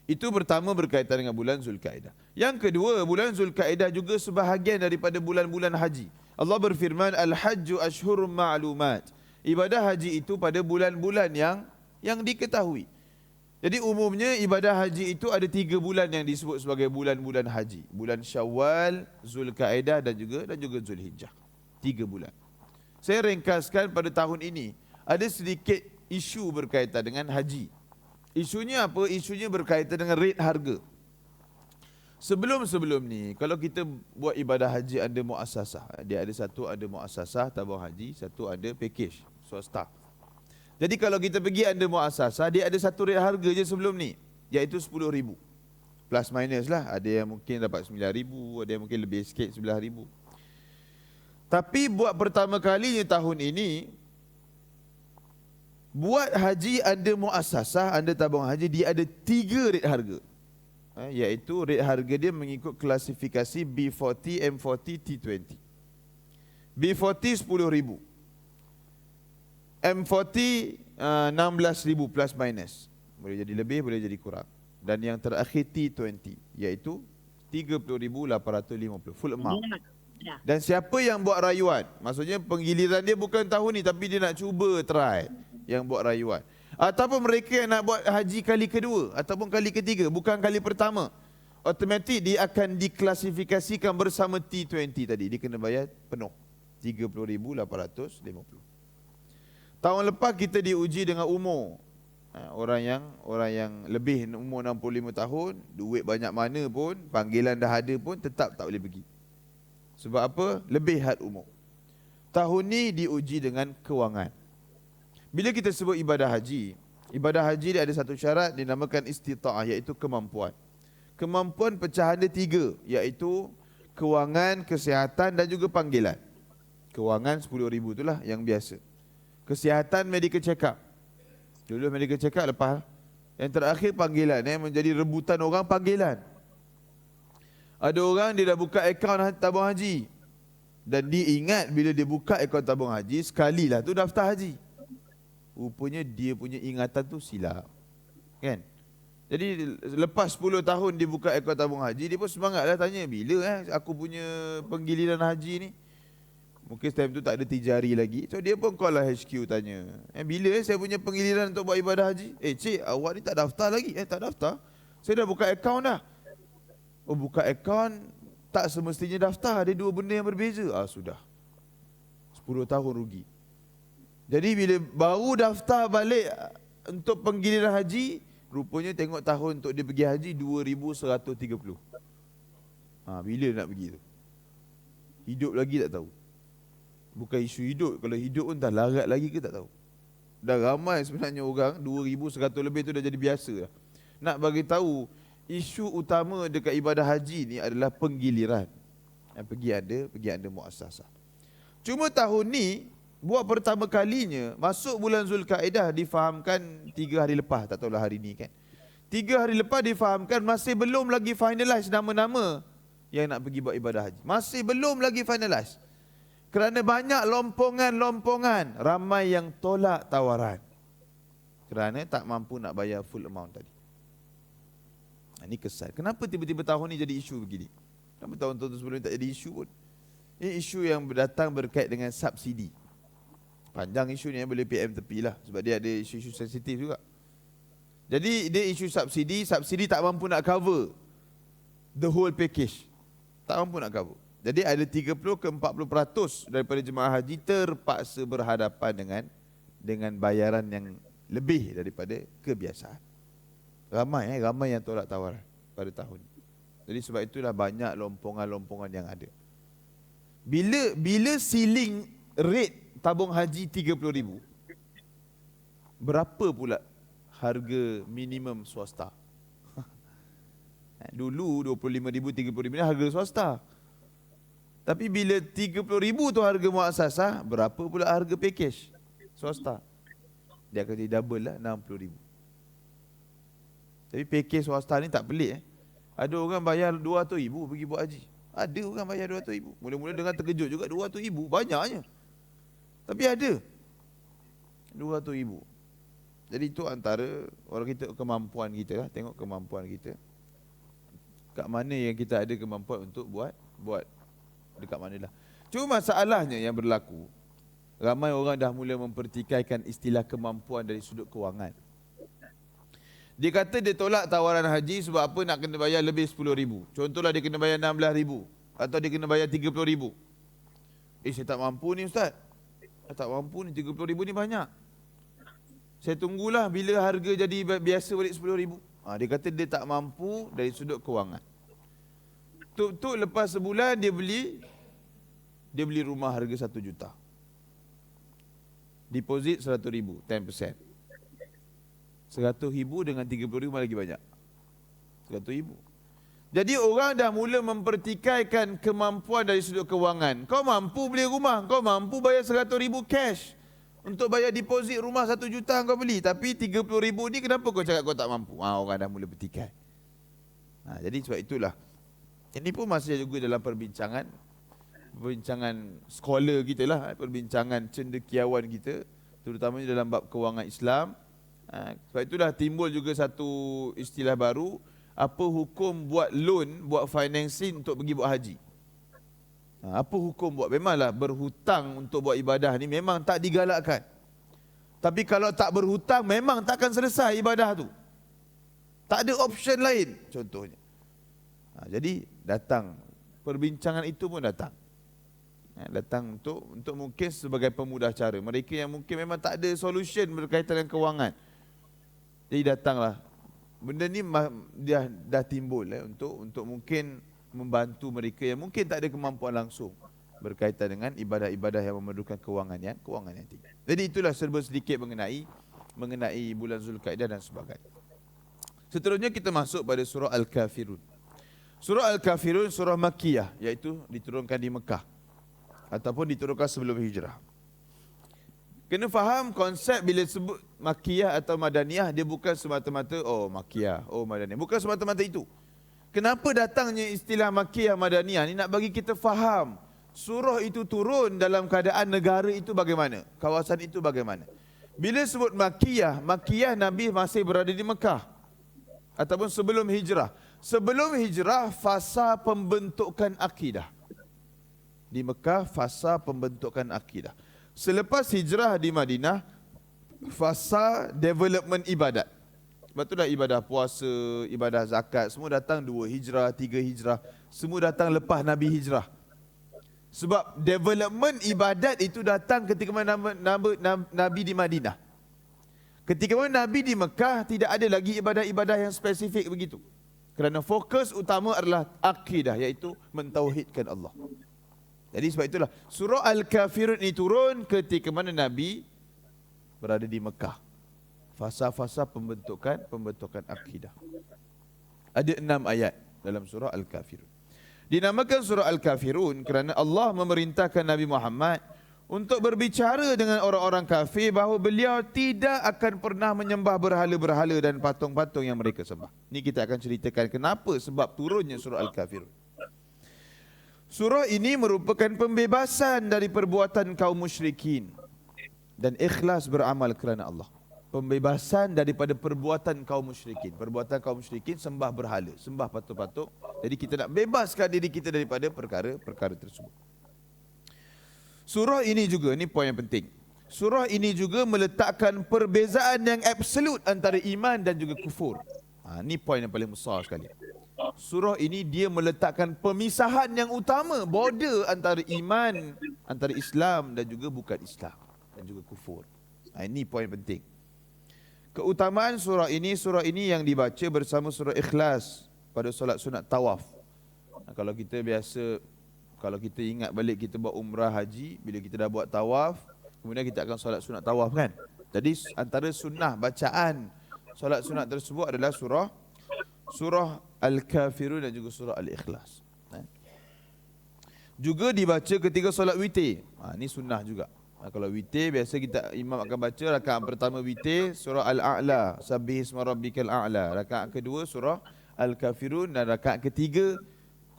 Itu pertama berkaitan dengan bulan Zulkaidah. Yang kedua, bulan Zulkaidah juga sebahagian daripada bulan-bulan haji. Allah berfirman, Al-Hajju Ashhurum Ma'lumat. Ibadah haji itu pada bulan-bulan yang diketahui. Jadi umumnya ibadah haji itu ada 3 bulan yang disebut sebagai bulan-bulan haji. Bulan Syawal, Zulkaidah dan juga Zulhijjah. 3 bulan. Saya ringkaskan pada tahun ini, ada sedikit isu berkaitan dengan haji. Isunya apa? Isunya berkaitan dengan rate harga. Sebelum ni, kalau kita buat ibadah haji ada muassasah. Dia ada satu ada muassasah tabung haji, satu ada package swasta. Jadi kalau kita pergi under muassasah, dia ada satu rate harga je sebelum ni, iaitu 10,000. Plus minus lah, ada yang mungkin dapat 9,000, ada yang mungkin lebih sikit 11,000. Tapi buat pertama kalinya tahun ini, buat haji under muassasah, under tabung haji, dia ada 3 rate harga. Iaitu rate harga dia mengikut klasifikasi B40, M40, T20. B40 10,000. M40 16,000 plus minus. Boleh jadi lebih, boleh jadi kurang. Dan yang terakhir T20, iaitu 30,850 full amount. Dan siapa yang buat rayuan, maksudnya penggiliran dia bukan tahun ni, tapi dia nak cuba try yang buat rayuan. Ataupun mereka yang nak buat haji kali kedua ataupun kali ketiga, bukan kali pertama, automatik dia akan diklasifikasikan bersama T20 tadi. Dia kena bayar penuh 30,850. Tahun lepas kita diuji dengan umur. Orang yang lebih umur 65 tahun, duit banyak mana pun, panggilan dah ada pun, tetap tak boleh pergi. Sebab apa? Lebih had umur. Tahun ni diuji dengan kewangan. Bila kita sebut ibadah haji dia ada satu syarat dinamakan istita'ah, iaitu kemampuan. Kemampuan pecahan dia 3, iaitu kewangan, kesihatan dan juga panggilan. Kewangan 10,000 itulah yang biasa. Kesihatan medical check up. Dulu medical check up, lepas yang terakhir panggilan, menjadi rebutan orang panggilan. Ada orang dia dah buka akaun tabung haji, dan dia ingat bila dia buka akaun tabung haji, sekalilah tu daftar haji. Rupanya dia punya ingatan tu silap, kan? Jadi lepas 10 tahun dia buka akaun tabung haji, dia pun semangatlah tanya, bila aku punya penggiliran haji ni? Mungkin time tu tak ada tijari lagi, so dia pun call lah HQ tanya, bila saya punya penggiliran untuk buat ibadah haji? Cik, awak ni tak daftar lagi? Tak daftar? Saya dah buka akaun dah. Oh, buka akaun tak semestinya daftar, ada 2 benda yang berbeza. Sudah 10 tahun rugi. Jadi bila baru daftar balik untuk penggiliran haji, rupanya tengok tahun untuk dia pergi haji 2130. Bila nak pergi tu? Hidup lagi tak tahu. Bukan isu hidup, kalau hidup pun dah larat lagi ke tak tahu. Dah ramai sebenarnya orang, 2,100 lebih tu dah jadi biasa dah. Nak bagi tahu, isu utama dekat ibadah haji ni adalah penggiliran. Yang pergi ada muassasah. Cuma tahun ni buat pertama kalinya, masuk bulan Zulkaidah difahamkan 3 hari lepas, tak tahulah hari ni kan. 3 hari lepas difahamkan masih belum lagi finalize nama-nama yang nak pergi buat ibadah haji. Masih belum lagi finalize. Kerana banyak lompongan-lompongan, ramai yang tolak tawaran. Kerana tak mampu nak bayar full amount tadi. Ini kesal. Kenapa tiba-tiba tahun ni jadi isu begini? Kenapa tahun-tahun sebelum ni tak jadi isu pun? Ini isu yang datang berkait dengan subsidi. Panjang isu ni, boleh PM tepi lah, sebab dia ada isu-isu sensitif juga. Jadi dia isu subsidi tak mampu nak cover the whole package. Tak mampu nak cover. Jadi ada 30 ke 40% daripada jemaah haji terpaksa berhadapan dengan bayaran yang lebih daripada kebiasaan. Ramai yang tolak tawaran pada tahun ini. Jadi sebab itulah banyak lompongan-lompongan yang ada. Bila ceiling rate tabung haji 30,000, berapa pula harga minimum swasta? Dulu 25,000, 30,000 ni harga swasta. Tapi bila 30,000 tu harga muassasah, berapa pula harga package swasta? Dia akan jadi double lah, 60,000. Tapi package swasta ni tak pelik. Ada orang bayar 200,000 pergi buat haji. Ada orang bayar 200,000. Mula-mula dengar terkejut juga, 200,000 banyaknya. Tapi ada 200,000. Jadi itu antara orang kita, kemampuan kita lah. Tengok kemampuan kita. Kat mana yang kita ada kemampuan untuk buat dekat mana lah. Cuma masalahnya yang berlaku, ramai orang dah mula mempertikaikan istilah kemampuan dari sudut kewangan. Dia kata dia tolak tawaran haji sebab apa, nak kena bayar lebih 10,000. Contohlah dia kena bayar 16,000 atau dia kena bayar 30,000. Saya tak mampu ni ustaz. Saya tak mampu ni, 30,000 ni banyak. Saya tunggulah bila harga jadi biasa balik 10,000. Dia kata dia tak mampu dari sudut kewangan. Tuk lepas sebulan dia beli rumah harga 1 juta. Deposit 100,000, 10%. 100,000 dengan 30,000 lagi banyak. 100,000. Jadi orang dah mula mempertikaikan kemampuan dari sudut kewangan. Kau mampu beli rumah, kau mampu bayar 100,000 cash untuk bayar deposit rumah 1 juta kau beli. Tapi 30,000 ni kenapa kau cakap kau tak mampu? Orang dah mula bertikai. Jadi sebab itulah. Ini pun masih juga dalam perbincangan scholar kita lah, perbincangan cendekiawan kita, terutamanya dalam bab kewangan Islam. Sebab itulah timbul juga satu istilah baru, apa hukum buat loan, buat financing untuk pergi buat haji. Apa hukum buat? Memanglah berhutang untuk buat ibadah ni memang tak digalakkan. Tapi kalau tak berhutang memang takkan selesai ibadah tu. Tak ada option lain contohnya. Jadi datang, perbincangan itu pun datang. Datang untuk mungkin sebagai pemudah cara. Mereka yang mungkin memang tak ada solution berkaitan dengan kewangan. Jadi datanglah. Benda ni dia dah timbul untuk mungkin membantu mereka yang mungkin tak ada kemampuan langsung berkaitan dengan ibadah-ibadah yang memerlukan kewangan yang tinggi. Jadi itulah serba sedikit mengenai bulan Zulkaidah dan sebagainya. Seterusnya kita masuk pada surah Al-Kafirun. Surah Al-Kafirun surah Makkiyah, iaitu diturunkan di Mekah ataupun diturunkan sebelum hijrah. Kena faham konsep bila sebut Makkiyah atau Madaniyah, dia bukan semata-mata Makkiyah, Madaniyah. Bukan semata-mata itu. Kenapa datangnya istilah Makkiyah, Madaniyah ni nak bagi kita faham surah itu turun dalam keadaan negara itu bagaimana, kawasan itu bagaimana. Bila sebut Makkiyah Nabi masih berada di Mekah ataupun sebelum hijrah. Sebelum hijrah fasa pembentukan akidah. Di Mekah fasa pembentukan akidah. Selepas hijrah di Madinah, fasa development ibadat. Sebab itulah ibadah puasa, ibadah zakat, semua datang 2 hijrah, 3 hijrah. Semua datang lepas Nabi hijrah. Sebab development ibadat itu datang ketika Nabi di Madinah. Ketika Nabi di Mekah, tidak ada lagi ibadah-ibadah yang spesifik begitu. Kerana fokus utama adalah akidah, iaitu mentauhidkan Allah. Jadi sebab itulah surah Al-Kafirun ini turun ketika mana Nabi berada di Mekah. Fasa-fasa pembentukan akidah. Ada 6 ayat dalam surah Al-Kafirun. Dinamakan surah Al-Kafirun kerana Allah memerintahkan Nabi Muhammad untuk berbicara dengan orang-orang kafir bahawa beliau tidak akan pernah menyembah berhala-berhala dan patung-patung yang mereka sembah. Ini kita akan ceritakan kenapa sebab turunnya surah Al-Kafirun. Surah ini merupakan pembebasan dari perbuatan kaum musyrikin dan ikhlas beramal kerana Allah. Pembebasan daripada perbuatan kaum musyrikin. Perbuatan kaum musyrikin sembah berhala, sembah patung-patung. Jadi kita nak bebaskan diri kita daripada perkara-perkara tersebut. Surah ini juga, ini poin yang penting. Surah ini juga meletakkan perbezaan yang absolut antara iman dan juga kufur. Ini poin yang paling besar sekali. Surah ini dia meletakkan pemisahan yang utama, border antara iman, antara Islam dan juga bukan Islam dan juga kufur. Ini poin penting. Keutamaan surah ini yang dibaca bersama surah Ikhlas pada solat sunat tawaf. Kalau kita biasa, kalau kita ingat balik kita buat umrah haji, bila kita dah buat tawaf, kemudian kita akan solat sunat tawaf kan. Jadi antara sunnah bacaan solat sunat tersebut adalah surah Al-Kafirun dan juga surah Al-Ikhlas. Juga dibaca ketika solat witir. Ini sunnah juga. Kalau witir biasa kita imam akan baca rakaat pertama witir surah Al-A'la, Sabbihisma Rabbikal A'la. Rakaat kedua surah Al-Kafirun dan rakaat ketiga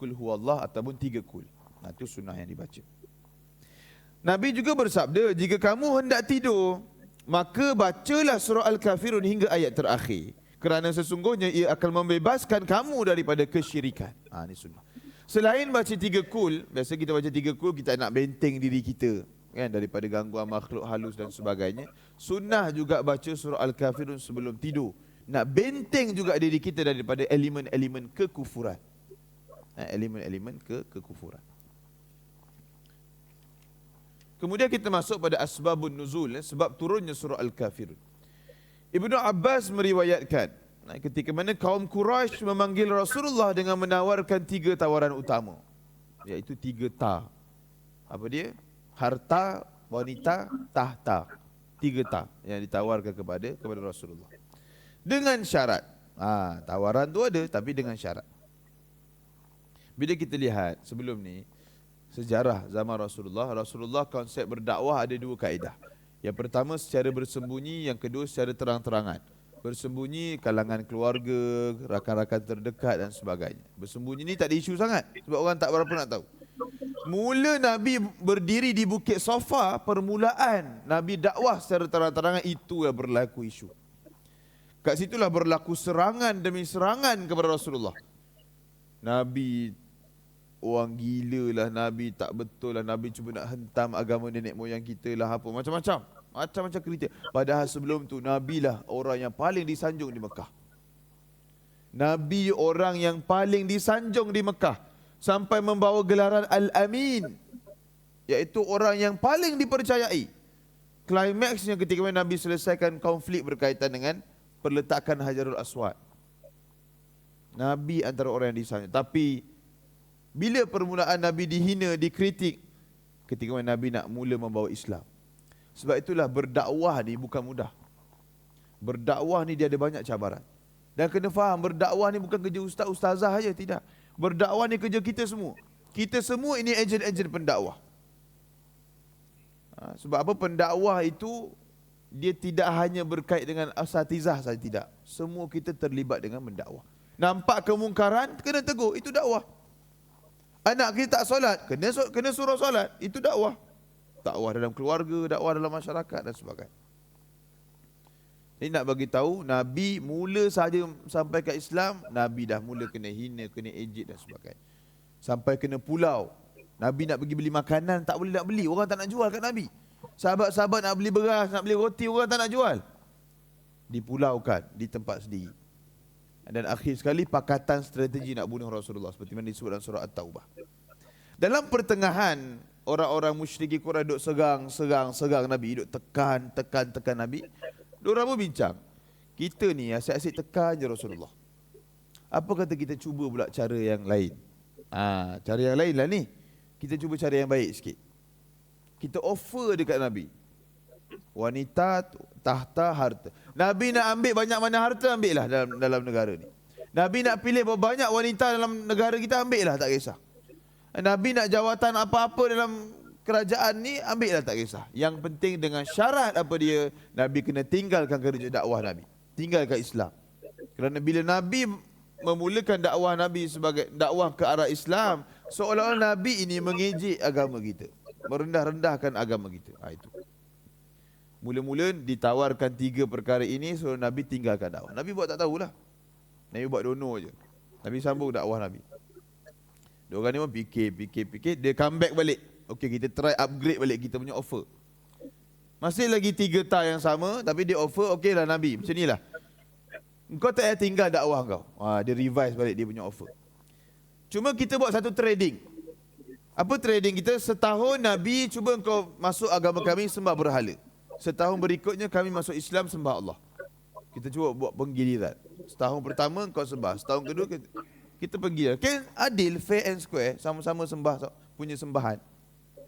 Qul huwallah ataupun 3 Qul. Itu sunnah yang dibaca. Nabi juga bersabda, jika kamu hendak tidur, maka bacalah surah Al-Kafirun hingga ayat terakhir. Kerana sesungguhnya ia akan membebaskan kamu daripada kesyirikan. Ini sunnah. Selain baca 3 Qul, biasa kita baca 3 Qul, kita nak benteng diri kita kan daripada gangguan makhluk halus dan sebagainya. Sunnah juga baca surah Al-Kafirun sebelum tidur. Nak benteng juga diri kita daripada elemen-elemen kekufuran. Elemen-elemen kekufuran. Kemudian kita masuk pada asbabun nuzul, sebab turunnya surah Al-Kafirun. Ibnu Abbas meriwayatkan, ketika mana kaum Quraisy memanggil Rasulullah dengan menawarkan 3 tawaran utama, iaitu 3 ta. Apa dia? Harta, wanita, tahta. 3 ta yang ditawarkan kepada Rasulullah. Dengan syarat. Tawaran tu ada tapi dengan syarat. Bila kita lihat sebelum ni sejarah zaman Rasulullah konsep berdakwah ada 2 kaedah. Yang pertama secara bersembunyi, yang kedua secara terang-terangan. Bersembunyi kalangan keluarga, rakan-rakan terdekat dan sebagainya. Bersembunyi ni tak ada isu sangat sebab orang tak berapa nak tahu. Mula Nabi berdiri di Bukit Safa, permulaan Nabi dakwah secara terang-terangan, itu yang berlaku isu. Kat situlah berlaku serangan demi serangan kepada Rasulullah. Nabi orang gila lah, Nabi tak betul lah, Nabi cuba nak hentam agama nenek moyang kita lah, apa macam-macam kritik. Padahal sebelum tu Nabi lah orang yang paling disanjung di Mekah. Nabi orang yang paling disanjung di Mekah sampai membawa gelaran Al-Amin, iaitu orang yang paling dipercayai. Klimaksnya ketika Nabi selesaikan konflik berkaitan dengan perletakan Hajarul Aswad. Nabi antara orang yang disanjung. Tapi bila permulaan Nabi dihina, dikritik, ketika Nabi nak mula membawa Islam. Sebab itulah berdakwah ni bukan mudah. Berdakwah ni dia ada banyak cabaran. Dan kena faham, berdakwah ni bukan kerja ustaz-ustazah saja, tidak. Berdakwah ni kerja kita semua. Kita semua ini ejen-ejen pendakwah. Sebab apa? Pendakwah itu dia tidak hanya berkait dengan asatizah saja, tidak. Semua kita terlibat dengan mendakwah. Nampak kemungkaran, kena tegur, itu dakwah. Anak kita tak solat, kena suruh solat, itu dakwah. Dakwah dalam keluarga, dakwah dalam masyarakat dan sebagainya. Ini nak bagi tahu, Nabi mula saja sampai ke Islam, Nabi dah mula kena hina, kena ejek dan sebagainya. Sampai kena pulau. Nabi nak pergi beli makanan, tak boleh nak beli, orang tak nak jual kat Nabi. Sahabat-sahabat nak beli beras, nak beli roti, orang tak nak jual. Dipulaukan di tempat sendiri. Dan akhir sekali pakatan strategi nak bunuh Rasulullah, seperti mana disebut dalam surah At-Taubah. Dalam pertengahan, orang-orang musyriki Quraisy duk serang Nabi, duk tekan Nabi. Diorang pun bincang, kita ni asyik-asyik tekan je Rasulullah. Apa kata kita cuba pula cara yang lain? Cara yang lain lah ni. Kita cuba cara yang baik sikit. Kita offer dekat Nabi. Wanita, tahta, harta. Nabi nak ambil banyak mana harta, ambil lah dalam negara ni. Nabi nak pilih banyak wanita dalam negara kita, ambil lah, tak kisah. Nabi nak jawatan apa-apa dalam kerajaan ni, ambil lah, tak kisah. Yang penting dengan syarat apa dia, Nabi kena tinggalkan kerja dakwah Nabi. Tinggalkan Islam. Kerana bila Nabi memulakan dakwah Nabi sebagai dakwah ke arah Islam, seolah-olah Nabi ini mengejek agama kita, merendah-rendahkan agama kita. Itu. Mula-mula ditawarkan 3 perkara ini, so Nabi tinggalkan dakwah. Nabi buat tak tahulah. Nabi buat dono je. Nabi sambung dakwah Nabi. Diorang ni pun fikir, dia come back balik. Okey, kita try upgrade balik kita punya offer. Masih lagi 3 ta yang sama, tapi dia offer, okey lah Nabi, macam ni lah. Engkau tak payah tinggal dakwah kau. Dia revise balik dia punya offer. Cuma kita buat satu trading. Apa trading kita? Setahun Nabi cuba engkau masuk agama kami sembah berhala. Setahun berikutnya kami masuk Islam sembah Allah. Kita cuba buat penggiliran. Setahun pertama kau sembah, setahun kedua kita penggiliran. Kan adil, fair and square, sama-sama sembah punya sembahan.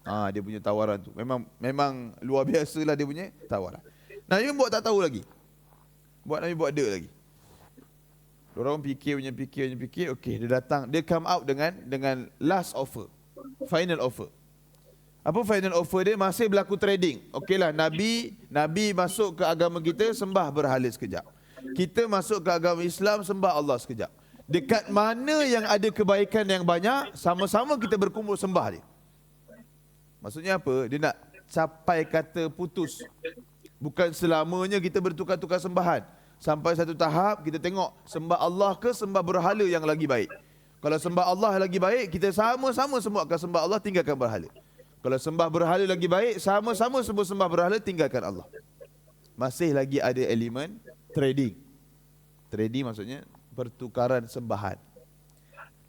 Dia punya tawaran tu. Memang luar biasa lah dia punya tawaran. Nabi buat tak tahu lagi. Nabi buat ada lagi. Orang fikir, okey, dia datang, dia come out dengan last offer. Final offer. Apa final offer dia? Masih berlaku trading. Okeylah, Nabi masuk ke agama kita, sembah berhala sekejap. Kita masuk ke agama Islam, sembah Allah sekejap. Dekat mana yang ada kebaikan yang banyak, sama-sama kita berkumpul sembah dia. Maksudnya apa? Dia nak capai kata putus. Bukan selamanya kita bertukar-tukar sembahan. Sampai satu tahap kita tengok sembah Allah ke sembah berhala yang lagi baik. Kalau sembah Allah lagi baik, kita sama-sama semua akan sembah Allah, tinggalkan berhala. Kalau sembah berhala lagi baik, sama-sama semua sembah berhala, tinggalkan Allah. Masih lagi ada elemen trading. Trading maksudnya pertukaran sembahan.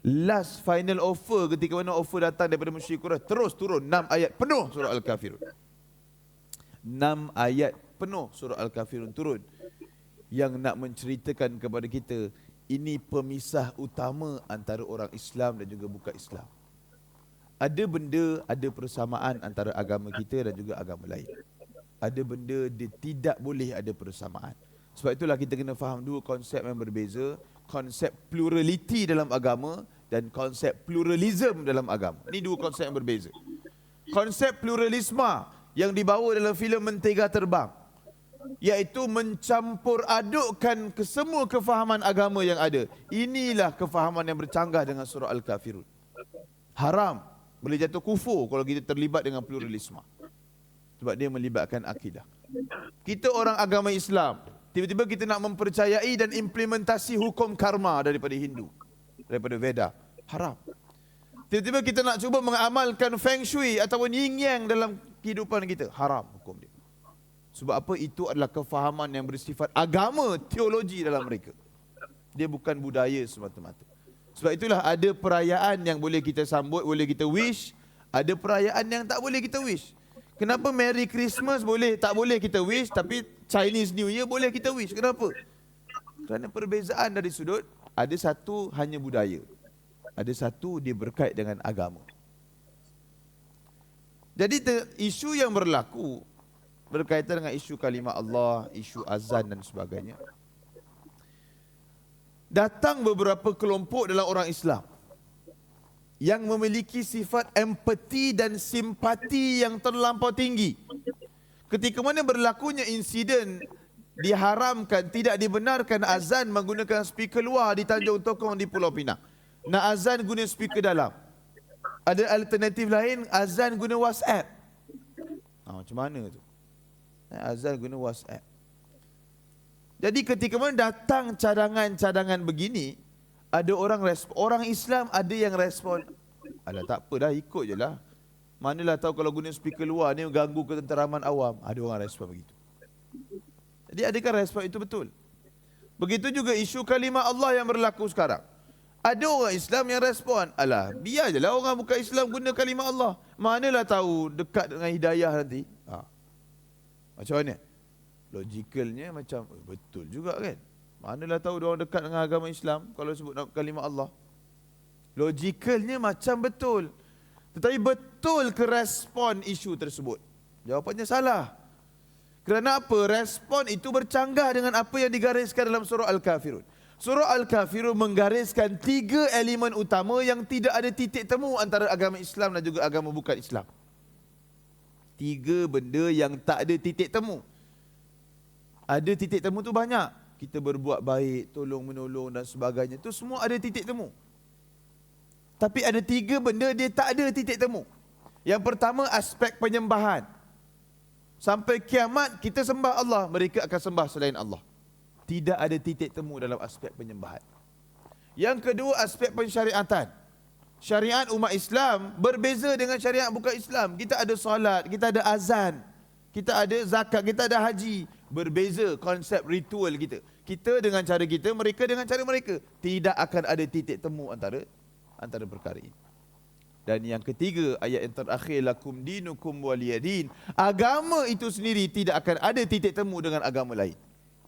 Last final offer, ketika mana offer datang daripada musyrik Quraisy, terus turun 6 ayat penuh surah Al-Kafirun. 6 ayat penuh surah Al-Kafirun turun yang nak menceritakan kepada kita ini pemisah utama antara orang Islam dan juga bukan Islam. Ada benda, ada persamaan antara agama kita dan juga agama lain. Ada benda dia tidak boleh ada persamaan. Sebab itulah kita kena faham dua konsep yang berbeza, konsep plurality dalam agama dan konsep pluralism dalam agama. Ini dua konsep yang berbeza. Konsep pluralisme yang dibawa dalam filem Mentega Terbang, iaitu mencampur adukkan semua kefahaman agama yang ada. Inilah kefahaman yang bercanggah dengan surah Al-Kafirun. Haram, boleh jatuh kufur kalau kita terlibat dengan pluralisme. Sebab dia melibatkan akidah. Kita orang agama Islam, tiba-tiba kita nak mempercayai dan implementasi hukum karma daripada Hindu, daripada Veda. Haram. Tiba-tiba kita nak cuba mengamalkan Feng Shui ataupun Yin Yang dalam kehidupan kita. Haram hukum dia. Sebab apa? Itu adalah kefahaman yang bersifat agama, teologi dalam mereka. Dia bukan budaya semata-mata. Sebab itulah ada perayaan yang boleh kita sambut, boleh kita wish. Ada perayaan yang tak boleh kita wish. Kenapa Merry Christmas boleh, tak boleh kita wish, tapi Chinese New Year boleh kita wish? Kenapa? Kerana perbezaan dari sudut, ada satu hanya budaya. Ada satu dia berkait dengan agama. Jadi isu yang berlaku berkaitan dengan isu kalimah Allah, isu azan dan sebagainya. Datang beberapa kelompok dalam orang Islam yang memiliki sifat empati dan simpati yang terlampau tinggi. Ketika mana berlakunya insiden diharamkan, tidak dibenarkan azan menggunakan speaker luar di Tanjung Tokong di Pulau Pinang. Nak azan guna speaker dalam. Ada alternatif lain, azan guna WhatsApp. Macam mana tu? Azan guna WhatsApp. Jadi ketika mana datang cadangan-cadangan begini, ada orang Islam ada yang respon, alah tak apa dah, ikut je lah. Manalah tahu kalau guna speaker luar ni ganggu ketenteraman awam. Ada orang respon begitu. Jadi adakah respon itu betul? Begitu juga isu kalimah Allah yang berlaku sekarang. Ada orang Islam yang respon, alah biar je lah orang bukan Islam guna kalimah Allah. Manalah tahu dekat dengan hidayah nanti. Macam mana? Logikalnya macam betul juga kan? Manalah tahu orang dekat dengan agama Islam kalau sebut kalimah Allah. Logikalnya macam betul. Tetapi betul ke respon isu tersebut? Jawapannya salah. Kerana apa? Respon itu bercanggah dengan apa yang digariskan dalam surah Al-Kafirun. Surah Al-Kafirun menggariskan 3 elemen utama yang tidak ada titik temu antara agama Islam dan juga agama bukan Islam. 3 benda yang tak ada titik temu. Ada titik temu tu banyak. Kita berbuat baik, tolong menolong dan sebagainya. Itu semua ada titik temu. Tapi ada 3 benda dia tak ada titik temu. Yang pertama, aspek penyembahan. Sampai kiamat kita sembah Allah, mereka akan sembah selain Allah. Tidak ada titik temu dalam aspek penyembahan. Yang kedua, aspek pensyariatan. Syariat umat Islam berbeza dengan syariat bukan Islam. Kita ada solat, kita ada azan, kita ada zakat, kita ada haji. Berbeza konsep ritual kita. Kita dengan cara kita, mereka dengan cara mereka. Tidak akan ada titik temu antara perkara ini. Dan yang ketiga, ayat yang terakhir, lakum dinukum waliyadin. Agama itu sendiri tidak akan ada titik temu dengan agama lain.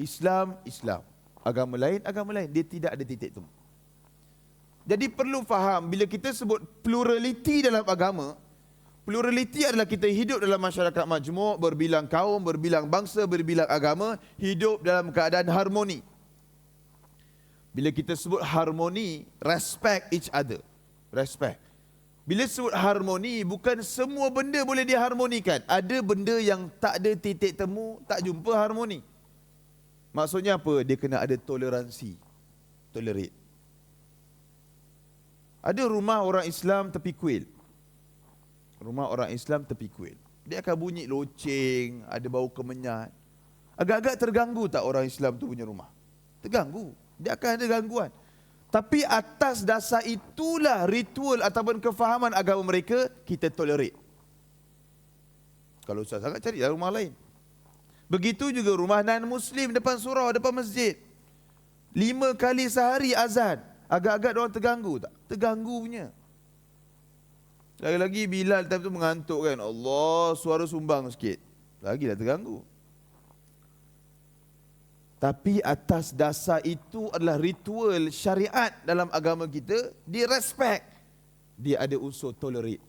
Islam, Islam. Agama lain, agama lain. Dia tidak ada titik temu. Jadi perlu faham, bila kita sebut pluraliti dalam agama, pluraliti adalah kita hidup dalam masyarakat majmuk, berbilang kaum, berbilang bangsa, berbilang agama, hidup dalam keadaan harmoni. Bila kita sebut harmoni, respect each other. Respect. Bila sebut harmoni, bukan semua benda boleh diharmonikan. Ada benda yang tak ada titik temu, tak jumpa harmoni. Maksudnya apa? Dia kena ada toleransi. Tolerate. Ada rumah orang Islam tepi kuil. Rumah orang Islam tepi kuil. Dia akan bunyi loceng, ada bau kemenyan. Agak-agak terganggu tak orang Islam tu punya rumah? Terganggu. Dia akan ada gangguan. Tapi atas dasar itulah ritual ataupun kefahaman agama mereka, kita tolerate. Kalau susah sangat, carilah rumah lain. Begitu juga rumah non-Muslim depan surau, depan masjid. 5 kali sehari azan. Agak-agak orang terganggu tak? Terganggu punya. Lagi-lagi Bilal time tu mengantuk kan. Allah, suara sumbang sikit. Lagilah terganggu. Tapi atas dasar itu adalah ritual syariat dalam agama kita. Dia respect. Dia ada unsur tolerate.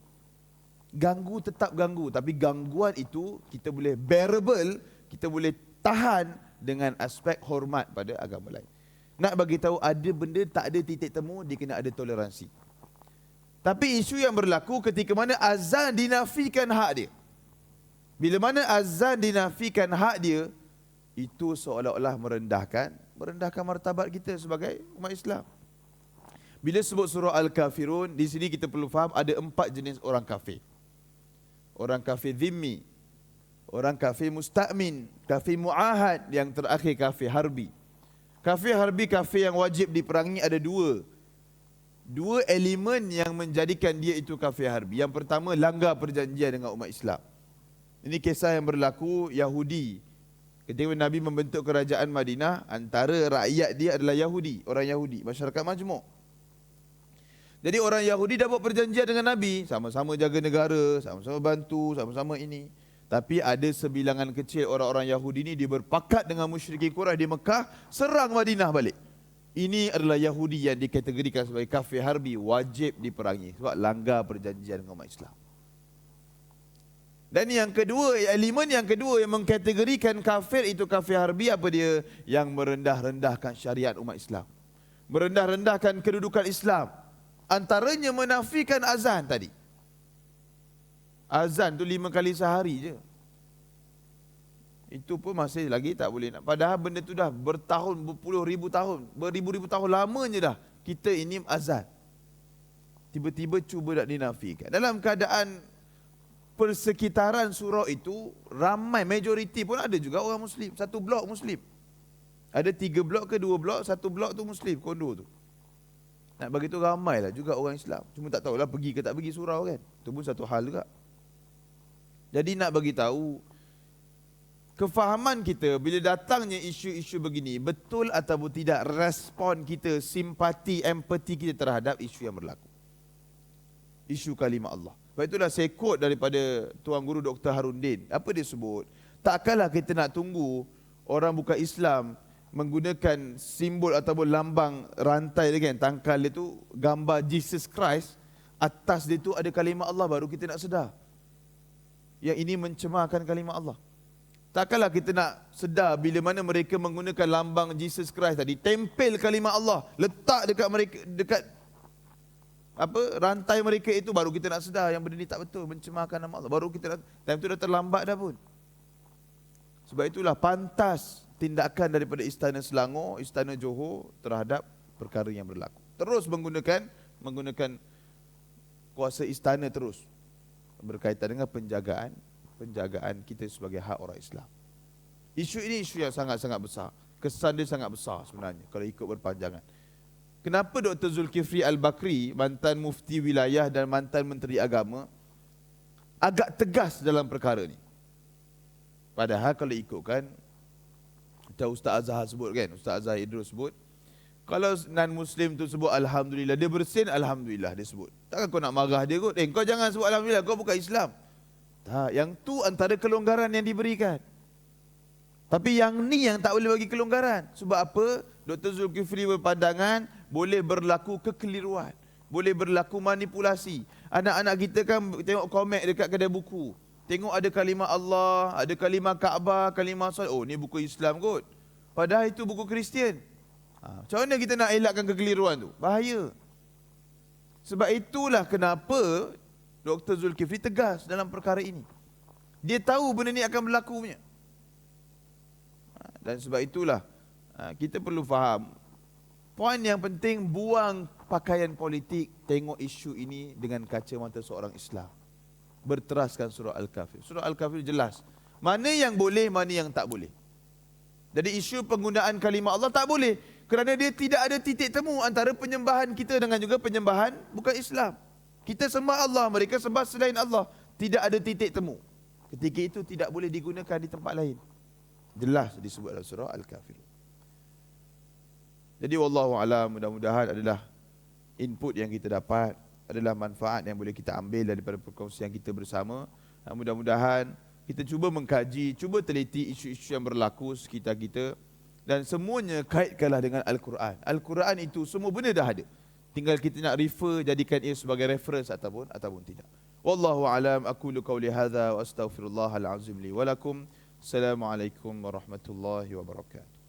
Ganggu tetap ganggu. Tapi gangguan itu kita boleh bearable. Kita boleh tahan dengan aspek hormat pada agama lain. Nak bagi tahu ada benda tak ada titik temu, dia kena ada toleransi. Tapi isu yang berlaku ketika mana azan dinafikan hak dia. Bila mana azan dinafikan hak dia, itu seolah-olah merendahkan martabat kita sebagai umat Islam. Bila sebut surah Al-Kafirun, di sini kita perlu faham ada 4 jenis orang kafir. Orang kafir zimmi, orang kafir musta'min, kafir mu'ahad, yang terakhir kafir harbi. Kafir harbi, kafir yang wajib diperangi ada 2 elemen yang menjadikan dia itu kafir harbi. Yang pertama, langgar perjanjian dengan umat Islam. Ini kisah yang berlaku Yahudi. Ketika Nabi membentuk kerajaan Madinah, antara rakyat dia adalah Yahudi, orang Yahudi, masyarakat majmuk. Jadi orang Yahudi dah buat perjanjian dengan Nabi, sama-sama jaga negara, sama-sama bantu, sama-sama ini. Tapi ada sebilangan kecil orang-orang Yahudi ni, dia berpakat dengan musyrikin Quraisy di Mekah, serang Madinah balik. Ini adalah Yahudi yang dikategorikan sebagai kafir harbi, wajib diperangi sebab langgar perjanjian dengan umat Islam. Dan yang kedua, elemen yang kedua yang mengkategorikan kafir itu kafir harbi, apa dia? Yang merendah-rendahkan syariat umat Islam, merendah-rendahkan kedudukan Islam. Antaranya menafikan azan tadi. Azan tu 5 kali sehari je. Itu pun masih lagi tak boleh nak. Padahal benda tu dah bertahun, berpuluh ribu tahun, beribu-ribu tahun lamanya dah kita ini azan. Tiba-tiba cuba nak dinafikan. Dalam keadaan persekitaran surau itu ramai, majoriti pun ada juga orang Muslim. Satu blok Muslim. Ada 3 blok ke 2 blok, satu blok tu Muslim, kondo tu. Nak bagi tu ramai lah juga orang Islam. Cuma tak tahulah pergi ke tak pergi surau kan. Itu pun satu hal juga. Jadi nak bagi tahu, kefahaman kita bila datangnya isu-isu begini, betul ataupun tidak respon kita, simpati, empati kita terhadap isu yang berlaku. Isu kalimah Allah. Sebab itulah saya quote daripada Tuan Guru Dr. Harundin. Apa dia sebut? Takkanlah kita nak tunggu orang bukan Islam menggunakan simbol ataupun lambang rantai dia kan, tangkal dia tu gambar Jesus Christ, atas dia tu ada kalimah Allah, baru kita nak sedar yang ini mencemarkan kalimah Allah. Takkanlah kita nak sedar bila mana mereka menggunakan lambang Jesus Christ tadi, tempel kalimah Allah, letak dekat mereka, dekat rantai mereka itu, baru kita nak sedar yang benda ni tak betul, mencemarkan nama Allah. Baru kita nak, time tu dah terlambat dah pun. Sebab itulah pantas tindakan daripada Istana Selangor, Istana Johor terhadap perkara yang berlaku. Terus menggunakan kuasa istana terus berkaitan dengan penjagaan kita sebagai hak orang Islam. Isu ini isu yang sangat-sangat besar. Kesan dia sangat besar sebenarnya kalau ikut berpanjangan. Kenapa Dr. Zulkifli Al-Bakri, mantan mufti wilayah dan mantan menteri agama, agak tegas dalam perkara ni? Padahal kalau ikutkan, macam Ustaz Azhar sebut kan, Ustaz Azhar Idrus sebut, kalau non-Muslim tu sebut Alhamdulillah, dia bersin Alhamdulillah dia sebut. Takkan kau nak marah dia kot? Kau jangan sebut Alhamdulillah, kau bukan Islam. Tak, yang tu antara kelonggaran yang diberikan. Tapi yang ni yang tak boleh bagi kelonggaran. Sebab apa? Dr. Zulkifli berpandangan boleh berlaku kekeliruan, boleh berlaku manipulasi. Anak-anak kita kan tengok komik dekat kedai buku, tengok ada kalimah Allah, ada kalimah Kaabah, kalimah Salat. Oh, ni buku Islam kot. Padahal itu buku Kristian. Macam mana kita nak elakkan kekeliruan tu? Bahaya. Sebab itulah kenapa Dr. Zulkifli tegas dalam perkara ini. Dia tahu benda ni akan berlaku punya. Dan sebab itulah kita perlu faham. Poin yang penting, buang pakaian politik, tengok isu ini dengan kacamata seorang Islam. Berteraskan surah Al-Kafir. Surah Al-Kafir jelas mana yang boleh, mana yang tak boleh. Jadi isu penggunaan kalimah Allah tak boleh, kerana dia tidak ada titik temu antara penyembahan kita dengan juga penyembahan bukan Islam. Kita sembah Allah, mereka sembah selain Allah. Tidak ada titik temu. Ketika itu tidak boleh digunakan di tempat lain. Jelas disebut dalam surah Al-Kafir. Jadi wallahu a'lam, mudah-mudahan adalah input yang kita dapat, adalah manfaat yang boleh kita ambil daripada perkongsian kita bersama. Mudah-mudahan kita cuba mengkaji, cuba teliti isu-isu yang berlaku sekitar kita, dan semuanya kaitkanlah dengan Al-Quran. Al-Quran itu semua benda dah ada. Tinggal kita nak refer, jadikan ia sebagai reference ataupun tidak. Wallahu a'lam, aqulu qawli hadza wa astaghfirullahal azim li wa lakum. Assalamualaikum warahmatullahi wabarakatuh.